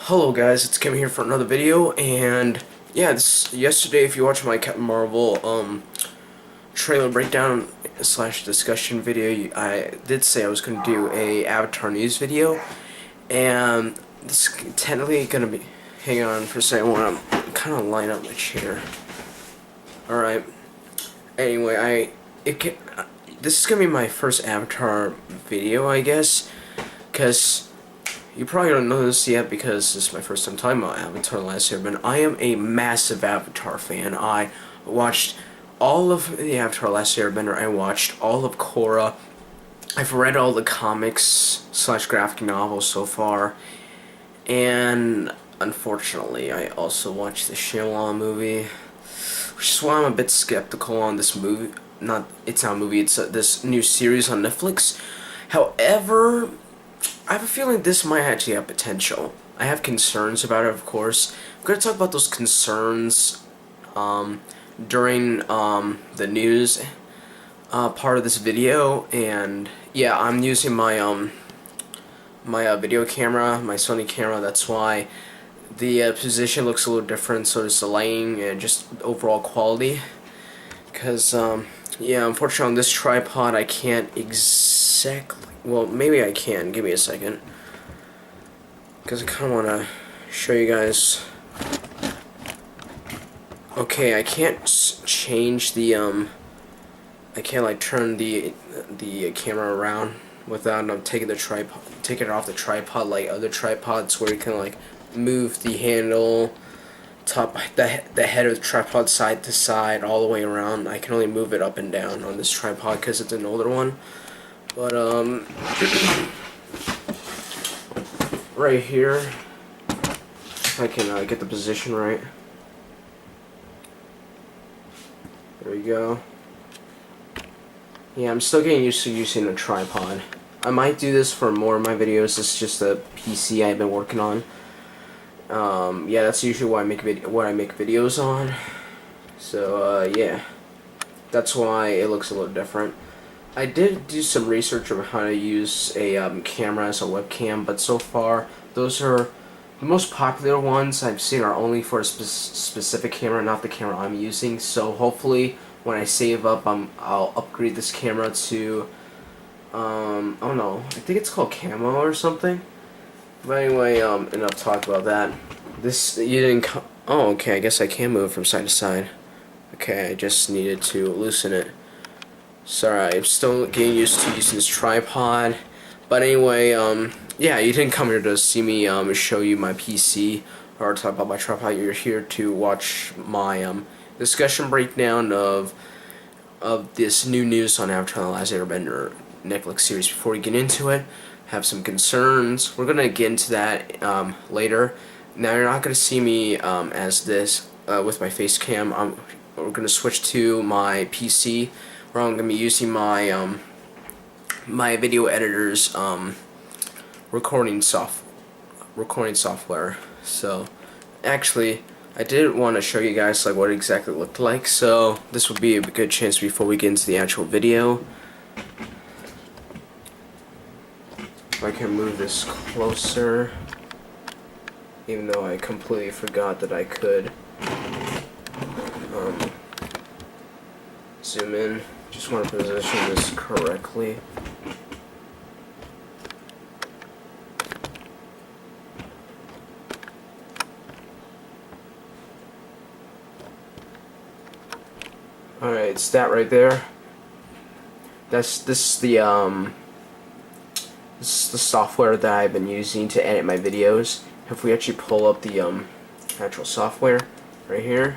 Hello guys, it's Kim here for another video, and yeah, yesterday if you watched my Captain Marvel trailer breakdown slash discussion video, I did say I was going to do a Avatar news video, and this is technically going to be, hang on for a second, I want to kind of line up my chair. Alright, anyway, this is going to be my first Avatar video, I guess, because you probably don't know this yet because this is my first time talking about Avatar: The Last Airbender. I am a massive Avatar fan. I watched all of the Avatar: The Last Airbender. I watched all of Korra. I've read all the comics slash graphic novels so far. And unfortunately, I also watched the Shyamalan movie, which is why I'm a bit skeptical on this movie. It's not a movie, it's this new series on Netflix. However, I have a feeling this might actually have potential. I have concerns about it, of course. I'm going to talk about those concerns during the news part of this video. And yeah, I'm using my my video camera, my Sony camera. That's why the position looks a little different. So does the lighting and just overall quality. Because yeah, unfortunately on this tripod I can't exactly. Well, maybe I can. Give me a second. Because I kind of want to show you guys. Okay, I can't change the, I can't, like, turn the camera around without taking it off the tripod like other tripods where you can, like, move the handle, the head of the tripod side to side, all the way around. I can only move it up and down on this tripod because it's an older one. But, right here, if I can get the position right. There we go. Yeah, I'm still getting used to using a tripod. I might do this for more of my videos. This is just a PC I've been working on. Yeah, that's usually what I make videos on. So, yeah. That's why it looks a little different. I did do some research on how to use a camera as a webcam, but so far those are the most popular ones I've seen are only for a specific camera, not the camera I'm using. So hopefully when I save up, I'll upgrade this camera to I don't know, I think it's called Camo or something. But anyway, enough talk about that. Oh, okay, I guess I can move from side to side. Okay, I just needed to loosen it. Sorry, I'm still getting used to using this tripod. But anyway, yeah, you didn't come here to see me show you my PC or talk about my tripod. You're here to watch my discussion breakdown of this new news on Avatar: The Last Airbender Netflix series. Before we get into it, have some concerns. We're gonna get into that later. Now you're not gonna see me as this with my face cam. We're gonna switch to my PC. Where I'm going to be using my my video editor's recording software. So actually I did want to show you guys like what it exactly looked like, so this would be a good chance before we get into the actual video. If I can move this closer, even though I completely forgot that I could zoom in. Just want to position this correctly. Alright, it's that right there. This is the software that I've been using to edit my videos. If we actually pull up the actual software right here.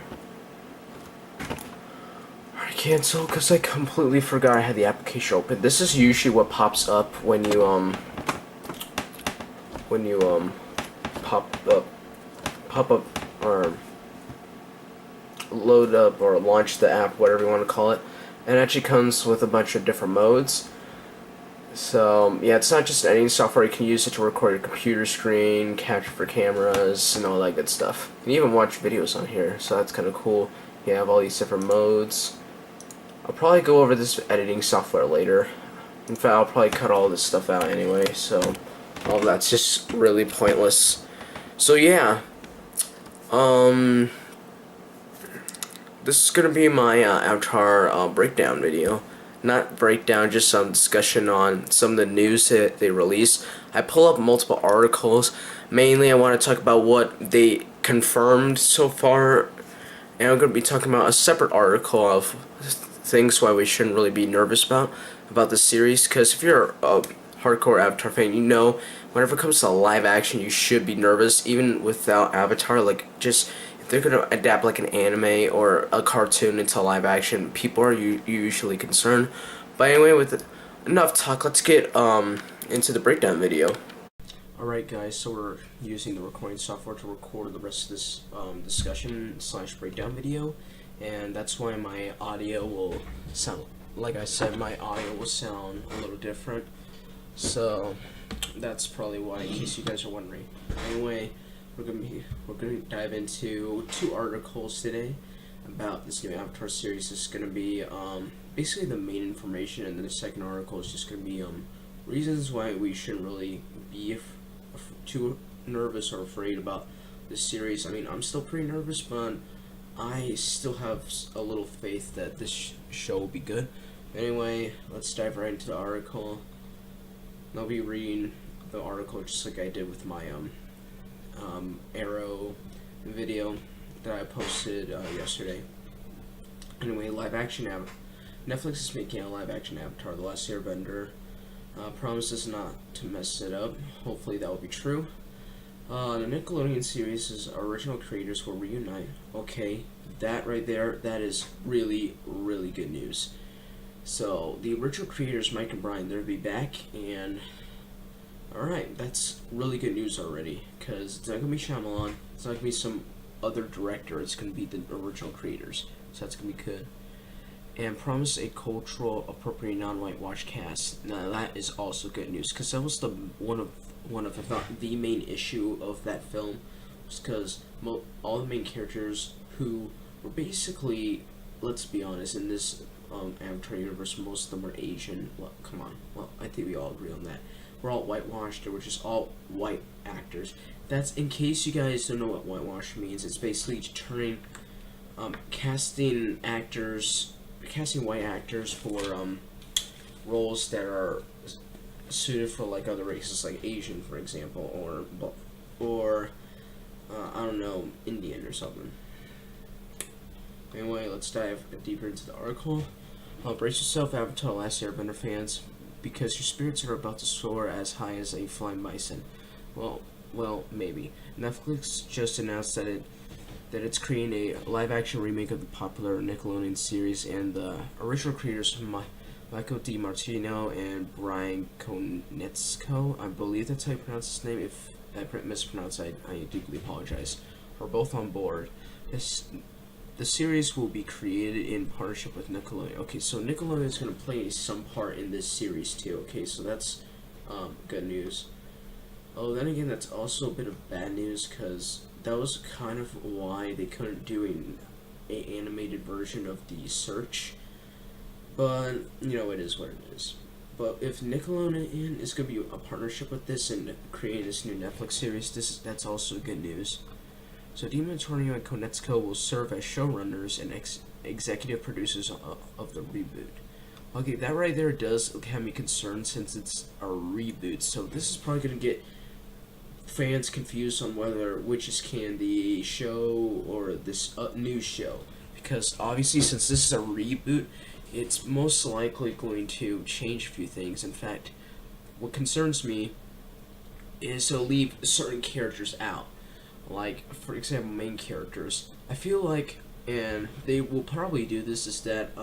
Cancel, because I completely forgot I had the application open. This is usually what pops up when you pop up or load up or launch the app, whatever you want to call it. And it actually comes with a bunch of different modes. So yeah, it's not just editing software. You can use it to record your computer screen, capture for cameras, and all that good stuff. You can even watch videos on here, so that's kind of cool. You have all these different modes. I'll probably go over this editing software later. In fact, I'll probably cut all this stuff out anyway, so all that's just really pointless. So yeah, um, this is gonna be my Avatar breakdown video. Not breakdown, just some discussion on some of the news that they release. I pull up multiple articles. Mainly, I want to talk about what they confirmed so far, and I'm going to be talking about a separate article of things why we shouldn't really be nervous about the series. Because if you're a hardcore Avatar fan, you know whenever it comes to live action, you should be nervous, even without Avatar. Like, just if they're gonna adapt like an anime or a cartoon into live action, people are usually concerned. But anyway, with enough talk, let's get into the breakdown video. Alright guys, so we're using the recording software to record the rest of this discussion / breakdown video, and that's why my audio will sound, like I said, my audio will sound a little different, so that's probably why, in case you guys are wondering. Anyway, we're gonna dive into 2 articles today about this new Avatar series. This is gonna be basically the main information, and then the second article is just gonna be reasons why we shouldn't really be too nervous or afraid about this series. I mean, I'm still pretty nervous, but I still have a little faith that this show will be good. Anyway, let's dive right into the article. I'll be reading the article just like I did with my Arrow video that I posted yesterday. Anyway, live action Netflix is making a live action Avatar: The Last Airbender. Promises not to mess it up. Hopefully that will be true. The Nickelodeon series' original creators will reunite. Okay, that right there, that is really, really good news. So, the original creators, Mike and Brian, they'll be back, and alright, that's really good news already, because it's not going to be Shyamalan, it's not going to be some other director, it's going to be the original creators, so that's going to be good. And promise a cultural appropriate non-whitewash cast. Now that is also good news, because that was the one of if not the main issue of that film, was because all the main characters who were basically, let's be honest, in this Avatar universe, most of them were Asian. Well, come on. Well, I think we all agree on that. We're all whitewashed. They were just all white actors. That's, in case you guys don't know what whitewash means, it's basically turning casting white actors for roles that are suited for like other races, like Asian, for example, or I don't know, Indian or something. Anyway, let's dive deeper into the article. Brace yourself, Avatar: Last Airbender fans, because your spirits are about to soar as high as a flying bison. Well, maybe. Netflix just announced that it's creating a live-action remake of the popular Nickelodeon series, and the original creators, Michael DiMartino and Brian Konietzko, I believe that's how you pronounce his name. If I mispronounce, I deeply apologize, are both on board. The series will be created in partnership with Nickelodeon. Okay, so Nickelodeon is going to play some part in this series too. Okay, so that's good news. Oh, then again, that's also a bit of bad news, because that was kind of why they couldn't do an animated version of The Search. But, you know, it is what it is. But if Nickelodeon is going to be a partnership with this and create this new Netflix series, that's also good news. So DiMartino and Konietzko will serve as showrunners and executive producers of the reboot. Okay, that right there does have me concerned, since it's a reboot. So this is probably going to get fans confused on which is the show or this new show, because obviously, since this is a reboot, it's most likely going to change a few things. In fact, what concerns me is to leave certain characters out, like, for example, main characters. I feel like, and they will probably do this, is that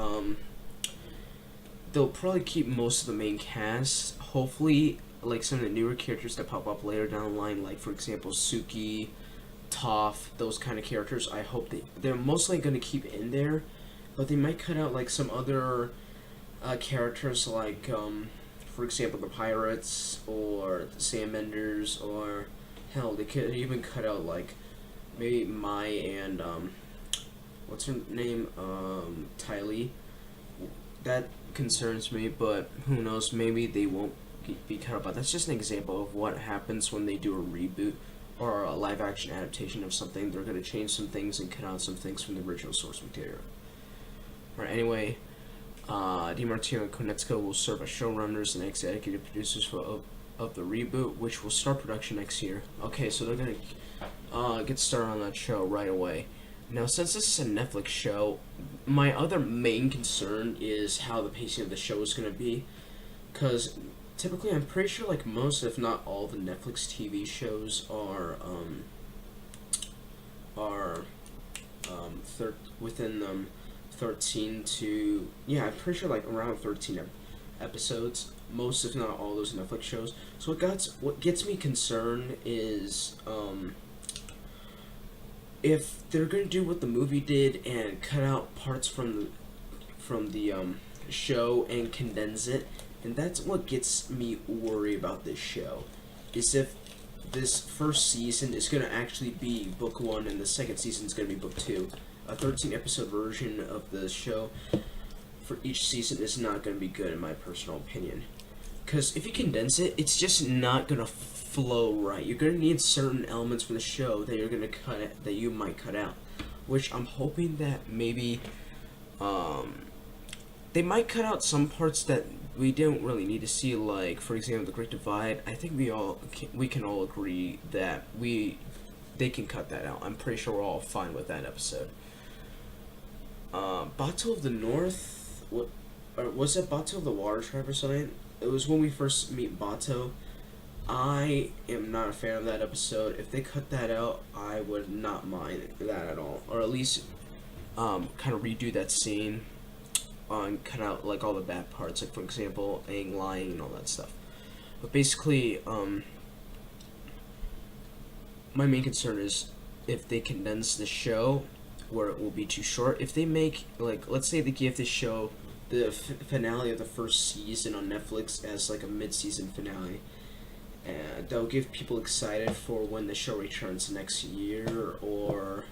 they'll probably keep most of the main cast. Hopefully, like some of the newer characters that pop up later down the line, like for example Suki, Toph, those kind of characters, I hope they're mostly going to keep in there, but they might cut out like some other characters, like for example the pirates or the sandbenders, or hell, they could even cut out like maybe Mai and what's her name, Ty Lee. That concerns me, but who knows, maybe they won't be cut out. But that's just an example of what happens when they do a reboot or a live action adaptation of something, they're going to change some things and cut out some things from the original source material. Right, anyway, DiMartino and Konecka will serve as showrunners and executive producers of the reboot, which will start production next year. Okay, so they're going to get started on that show right away. Now, since this is a Netflix show, my other main concern is how the pacing of the show is going to be. Because typically, I'm pretty sure like most, if not all, the Netflix TV shows are within 13 to, yeah, I'm pretty sure like around 13 episodes. Most, if not all, those Netflix shows. So what gets me concerned is if they're gonna do what the movie did and cut out parts from the show and condense it, and that's what gets me worried about this show, is if this first season is gonna actually be book 1 and the second season is gonna be book 2. A 13 episode version of the show for each season is not gonna be good in my personal opinion. Because if you condense it, it's just not gonna flow right. You're gonna need certain elements from the show that you're gonna that you might cut out, which I'm hoping that maybe they might cut out some parts that we don't really need to see, like for example the Great Divide. I think we can all agree that they can cut that out. I'm pretty sure we're all fine with that episode. Bato of the North, or was it Bato of the Water Tribe or something? It was when we first meet Bato. I am not a fan of that episode. If they cut that out, I would not mind that at all. Or at least kind of redo that scene and cut out like all the bad parts, like for example Aang lying and all that stuff. But basically, my main concern is if they condense the show where it will be too short. If they make, like, let's say they give this show the finale of the first season on Netflix as like a mid-season finale, and they'll give people excited for when the show returns next year or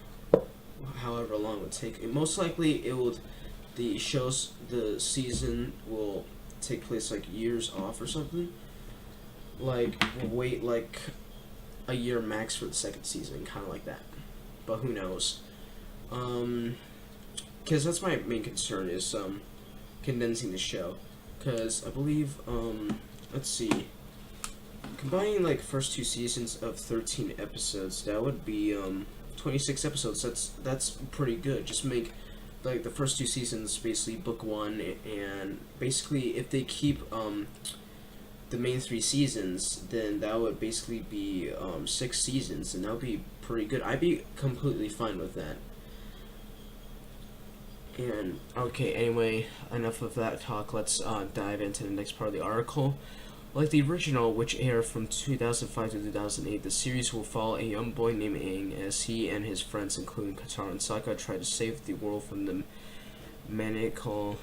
however long it would take. Most likely the season will take place like years off or something. Like, we'll wait like a year max for the second season, kind of like that. But who knows? Because that's my main concern is condensing the show. Because I believe, let's see, combining like first 2 seasons of 13 episodes, that would be 26 episodes. That's pretty good. Just make like the first 2 seasons basically book 1, and basically if they keep the main 3 seasons, then that would basically be 6 seasons, and that would be pretty good. I'd be completely fine with that. And okay, anyway, enough of that talk. Let's dive into the next part of the article. Like the original, which aired from 2005 to 2008, the series will follow a young boy named Aang as he and his friends, including Katara and Sokka, try to save the world from the maniacal,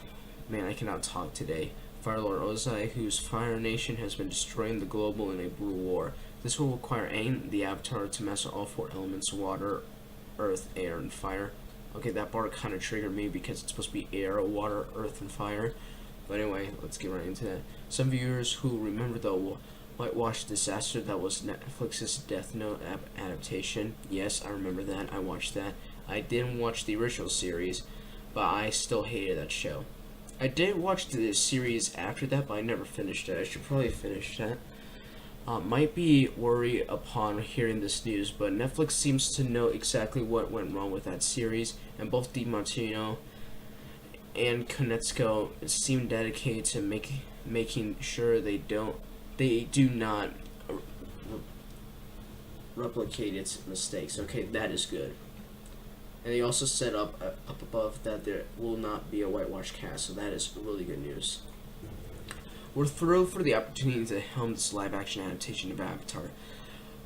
man, I cannot talk today, Fire Lord Ozai, whose Fire Nation has been destroying the globe in a brutal war. This will require Aang, the Avatar, to master all 4 elements: water, earth, air, and fire. Okay, that part kind of triggered me because it's supposed to be air, water, earth, and fire. But anyway, let's get right into that. Some viewers who remember the whitewash disaster that was Netflix's Death Note adaptation. Yes, I remember that. I watched that. I didn't watch the original series, but I still hated that show. I did watch the series after that, but I never finished it. I should probably finish that. Might be worried upon hearing this news, but Netflix seems to know exactly what went wrong with that series, and both DiMartino and Konecka seem dedicated to making sure they do not replicate its mistakes. Okay, that is good. And they also set up above that there will not be a whitewash cast, so that is really good news. We're thrilled for the opportunity to helm this live-action adaptation of Avatar,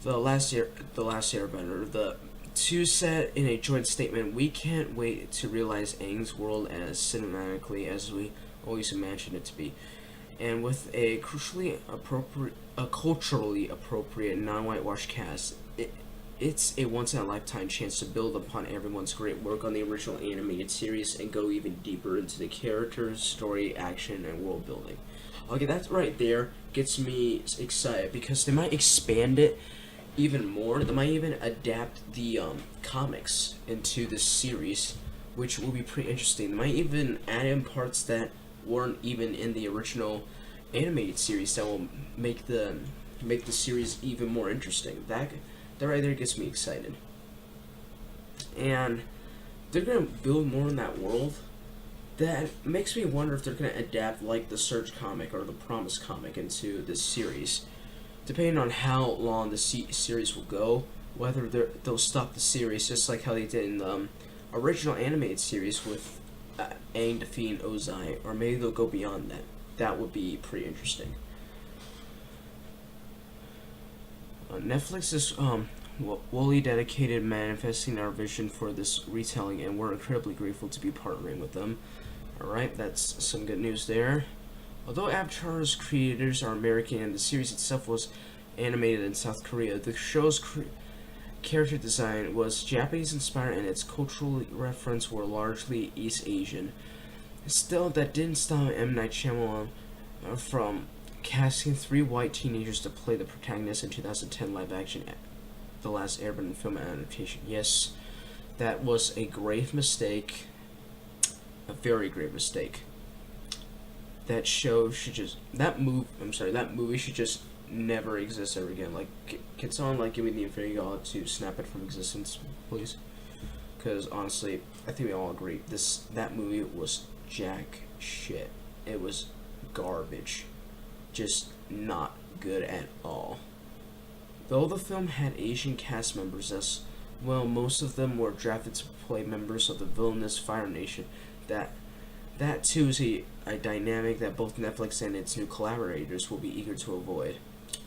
The Last Airbender. The two said in a joint statement, "We can't wait to realize Aang's world as cinematically as we always imagined it to be, and with a culturally appropriate non-whitewash cast. It's a once-in-a-lifetime chance to build upon everyone's great work on the original animated series and go even deeper into the characters, story, action, and world building." Okay, that right there gets me excited because they might expand it even more. They might even adapt the comics into this series, which will be pretty interesting. They might even add in parts that weren't even in the original animated series that will make the series even more interesting. That right there gets me excited. And they're gonna build more in that world. That makes me wonder if they're gonna adapt like the Surge comic or the Promise comic into this series. Depending on how long the series will go, whether they'll stop the series just like how they did in the original animated series with Aang defeating Ozai, or maybe they'll go beyond that. That would be pretty interesting. Netflix is wholly dedicated manifesting our vision for this retelling, and we're incredibly grateful to be partnering with them. Alright, that's some good news there. Although Avatar's creators are American and the series itself was animated in South Korea, the show's character design was Japanese inspired and its cultural references were largely East Asian. Still, that didn't stop M. Night Shyamalan from casting 3 white teenagers to play the protagonists in 2010 live-action The Last Airbender film adaptation. Yes, that was a grave mistake. A very grave mistake. That movie should just never exist ever again. Like, can someone give me the Infinity Gauntlet to snap it from existence, please? Because honestly, I think we all agree that movie was jack shit. It was garbage, just not good at all. Though the film had Asian cast members as well, most of them were drafted to play members of the villainous Fire Nation. That too is a dynamic that both Netflix and its new collaborators will be eager to avoid.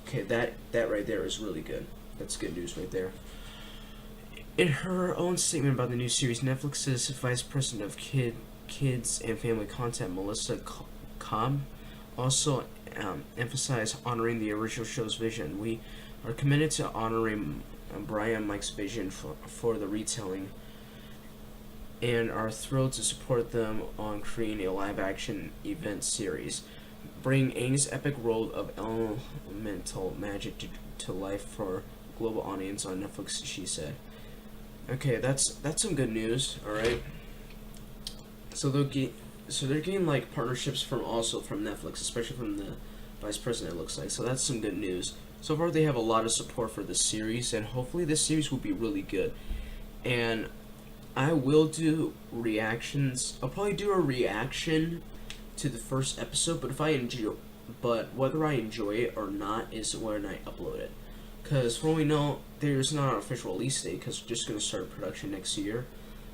Okay, that right there is really good. That's good news right there. In her own statement about the new series, Netflix's Vice President of Kids and Family Content, Melissa Cobb, also emphasized honoring the original show's vision. We are committed to honoring Brian Mike's vision for the retelling, and are thrilled to support them on creating a live-action event series. Bring Aang's epic world of elemental magic to life for a global audience on Netflix, she said. Okay, that's some good news, alright? So they're getting partnerships from Netflix, especially from the Vice President, it looks like. So that's some good news. So far they have a lot of support for this series, and hopefully this series will be really good. And I will do reactions. I'll probably do a reaction to the first episode, but whether I enjoy it or not is when I upload it. Because for all we know, there's not an official release date because we're just going to start production next year.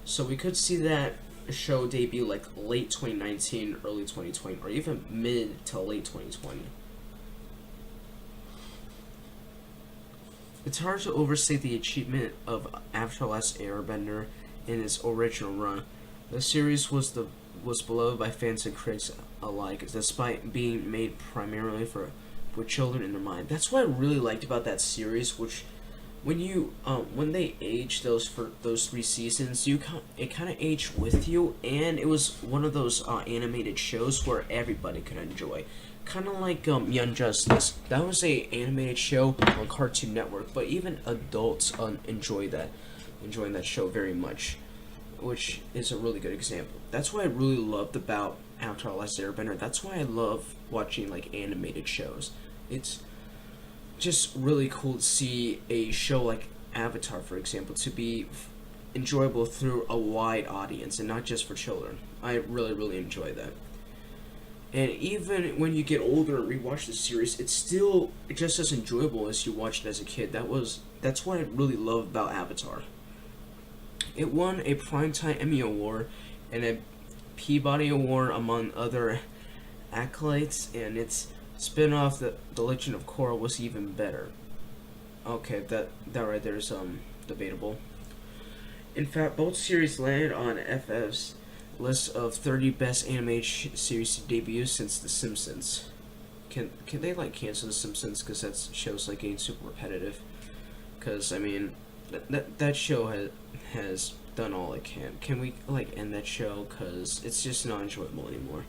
So we could see that show debut late 2019, early 2020, or even mid to late 2020. It's hard to overstate the achievement of Avatar: Last Airbender in its original run. The series was beloved by fans and critics alike, despite being made primarily with children in their mind. That's what I really liked about that series, which when they aged those 3 seasons, it kind of aged with you, and it was one of those animated shows where everybody could enjoy. Kind of like Young Justice. That was a animated show on Cartoon Network, but even adults enjoying that show very much, which is a really good example. That's what I really loved about Avatar: Last Airbender. That's why I love watching animated shows. It's just really cool to see a show like Avatar, for example, to be enjoyable through a wide audience and not just for children. I really, really enjoy that. And even when you get older and rewatch the series, it's still just as enjoyable as you watched it as a kid. That's what I really love about Avatar. It won a Primetime Emmy Award and a Peabody Award among other accolades, and its spin-off, The Legend of Korra, was even better. Okay, that right there is debatable. In fact, both series landed on FF's list of 30 best animated series to debut since The Simpsons. Can they cancel The Simpsons because that show's getting super repetitive? Because I mean, that show has done all it can. Can we end that show because it's just not enjoyable anymore?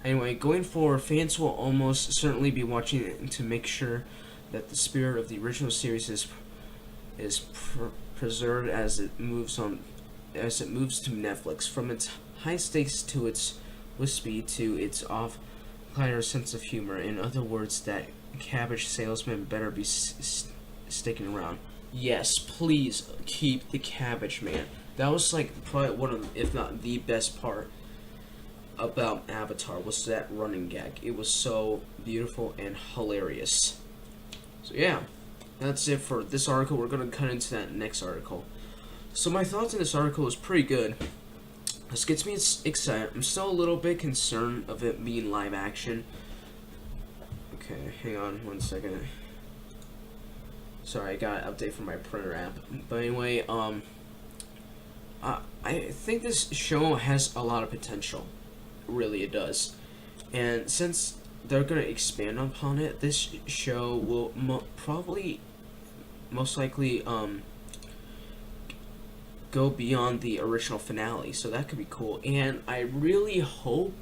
Anyway, going forward, fans will almost certainly be watching it to make sure that the spirit of the original series is preserved as it moves to Netflix, from its high stakes to its wispy to its off-color sense of humor. In other words, that cabbage salesman better be sticking around. Yes, please keep the Cabbage Man. That was like probably one of, if not the best part about Avatar, was that running gag. It was so beautiful and hilarious. So yeah, that's it for this article. We're gonna cut into that next article. So my thoughts on this article is pretty good. This gets me excited. I'm still a little bit concerned of it being live action. Okay, hang on 1 second. Sorry, I got an update from my printer app. But anyway, I think this show has a lot of potential. Really, it does. And since they're gonna expand upon it, this show will most likely, go beyond the original finale. So that could be cool. And I really hope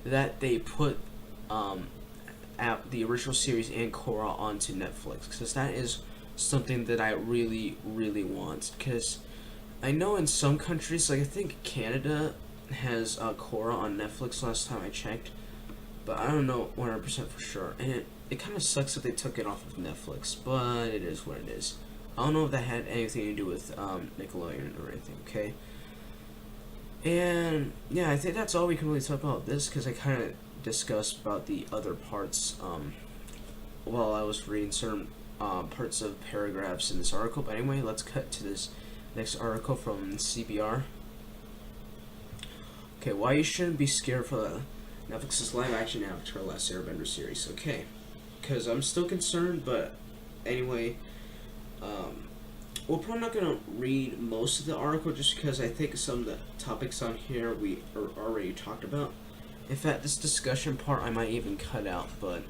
that they put the original series and Korra onto Netflix, because that is something that I really, really want. Because I know in some countries, like I think Canada has Korra on Netflix last time I checked, but I don't know 100% for sure. And it kind of sucks that they took it off of Netflix, but it is what it is. I don't know if that had anything to do with Nickelodeon or anything, okay? And yeah, I think that's all we can really talk about this, because I kind of discussed about the other parts while I was reading certain parts of paragraphs in this article. But anyway, let's cut to this next article from CBR. Okay, why you shouldn't be scared for the Netflix's live-action Avatar: Last Airbender series. Okay, because I'm still concerned, but anyway, we're probably not going to read most of the article just because I think some of the topics on here we already talked about. In fact, this discussion part I might even cut out, but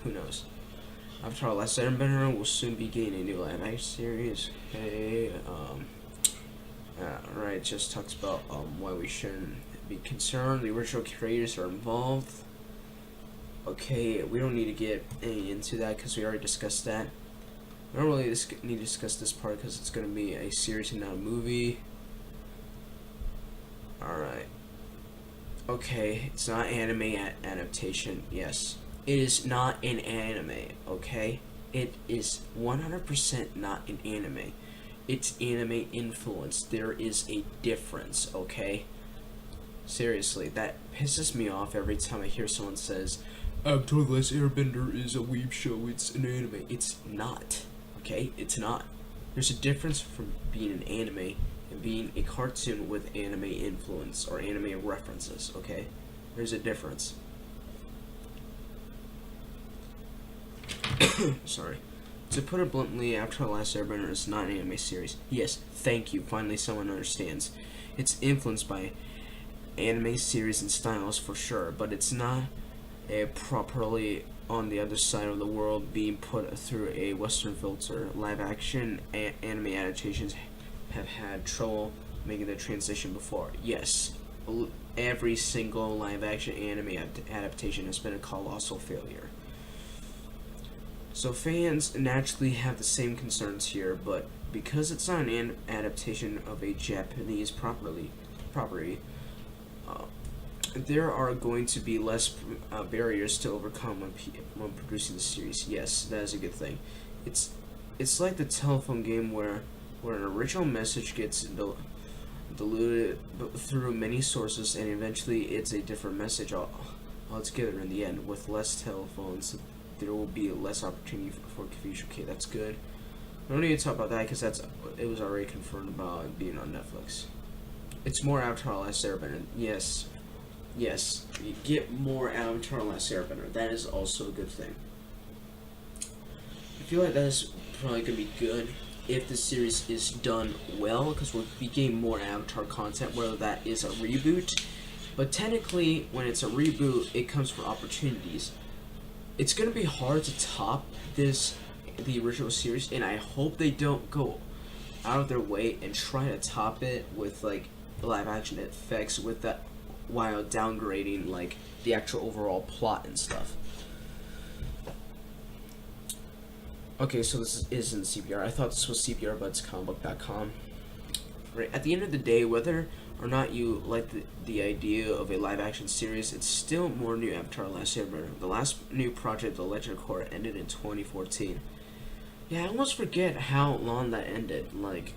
who knows. Avatar: Last Airbender will soon be getting a new live-action series. Okay, right, just talks about why we shouldn't be concerned. The original creators are involved. Okay, we don't need to get any into that because we already discussed that. We don't really need to discuss this part because it's going to be a series and not a movie. Alright. Okay, it's not anime adaptation. Yes. It is not an anime, okay? It is 100% not an anime. It's anime influence. There is a difference, okay? Seriously, that pisses me off every time I hear someone says, Avatar: The Last Airbender is a weeb show, it's an anime. It's not, okay? It's not. There's a difference from being an anime and being a cartoon with anime influence or anime references, okay? There's a difference. Sorry. To put it bluntly, Avatar: The Last Airbender is not an anime series. Yes, thank you. Finally someone understands. It's influenced by anime series and styles for sure, but it's not properly on the other side of the world being put through a Western filter. Live action anime adaptations have had trouble making the transition before. Yes, every single live action anime adaptation has been a colossal failure. So fans naturally have the same concerns here, but because it's not an adaptation of a Japanese property, there are going to be less barriers to overcome when producing the series. Yes, that is a good thing. It's like the telephone game where an original message gets diluted through many sources, and eventually it's a different message altogether in the end. With less telephones, there will be less opportunity for confusion. Okay, that's good. I don't need to talk about that because it was already confirmed about being on Netflix. It's more Avatar: Last Airbender. Yes, you get more Avatar: Last Airbender. That is also a good thing. I feel like that is probably gonna be good if the series is done well, because we'll be getting more Avatar content, whether that is a reboot. But technically, when it's a reboot, it comes for opportunities. It's gonna be hard to top the original series, and I hope they don't go out of their way and try to top it with like live action effects with that, while downgrading like the actual overall plot and stuff. Okay, so this isn't CPR. I thought this was CPR, but it's comicbook.com. Right. At the end of the day, whether or not you like the idea of a live-action series, it's still more new Avatar: Last Airbender. The last new project, The Legend of Korra, ended in 2014. Yeah, I almost forget how long that ended. Like,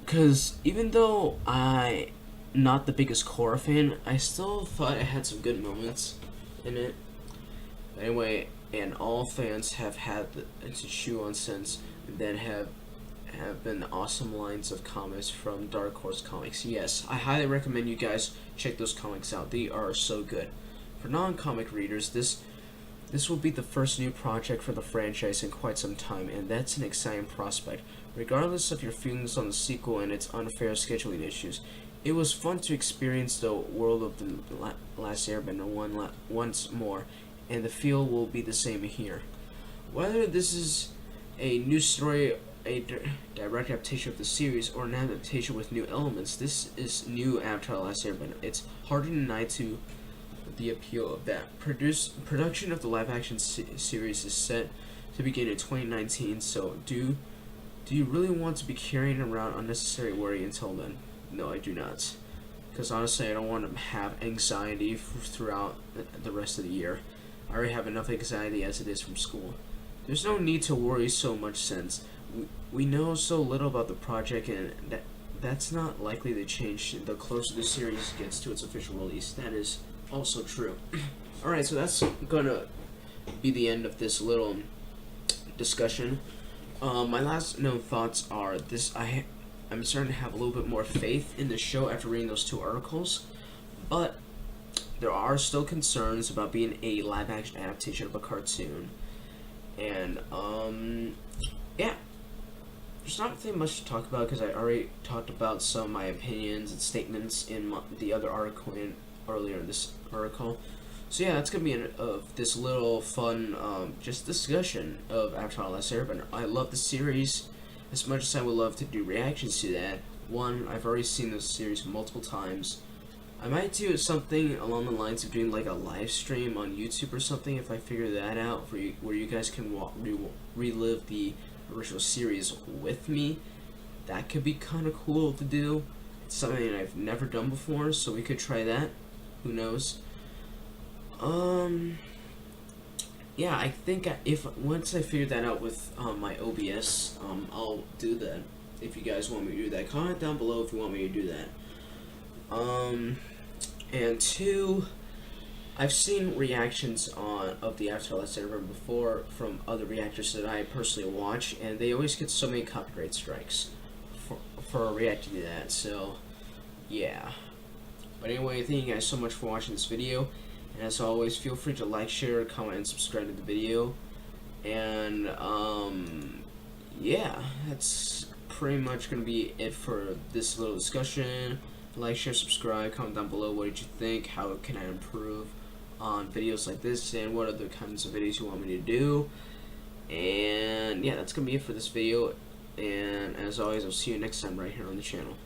because even though I not the biggest Korra fan, I still thought it had some good moments in it. Anyway, and all fans have had to chew on since then have been awesome lines of comics from Dark Horse Comics. Yes, I highly recommend you guys check those comics out. They are so good. For non-comic readers, this will be the first new project for the franchise in quite some time, and that's an exciting prospect. Regardless of your feelings on the sequel and its unfair scheduling issues, it was fun to experience the world of the Last Airbender once more, and the feel will be the same here. Whether this is a new story, a direct adaptation of the series, or an adaptation with new elements, this is new Avatar: Last Airbender. It's hard to deny to the appeal of that. Production of the live-action series is set to begin in 2019, so do you really want to be carrying around unnecessary worry until then? No, I do not. Because honestly, I don't want to have anxiety throughout the rest of the year. I already have enough anxiety as it is from school. There's no need to worry so much since we know so little about the project, and that's not likely to change the closer the series gets to its official release. That is also true. Alright, so that's gonna be the end of this little discussion. My last known thoughts are this: I'm starting to have a little bit more faith in the show after reading those 2 articles, but there are still concerns about being a live-action adaptation of a cartoon. And yeah, there's not really much to talk about because I already talked about some of my opinions and statements in the other article earlier in this article. So yeah, that's gonna be of this little fun just discussion of Avatar: Last Airbender. I love the series as much as I would love to do reactions to that. One, I've already seen this series multiple times. I might do something along the lines of doing like a live stream on YouTube or something if I figure that out, where you guys can relive the original series with me. That could be kind of cool to do. It's something I've never done before, so we could try that. Who knows? Yeah, I think once I figure that out with my OBS, I'll do that. If you guys want me to do that, comment down below if you want me to do that. And 2, I've seen reactions of the Avatar: Last Airbender before from other reactors that I personally watch, and they always get so many copyright strikes for reacting to that. So, yeah. But anyway, thank you guys so much for watching this video. And as always, feel free to like, share, comment, and subscribe to the video. And, yeah, that's pretty much going to be it for this little discussion. Like, share, subscribe, comment down below what did you think, how can I improve on videos like this, and what other kinds of videos you want me to do. And, yeah, that's going to be it for this video. And, as always, I'll see you next time right here on the channel.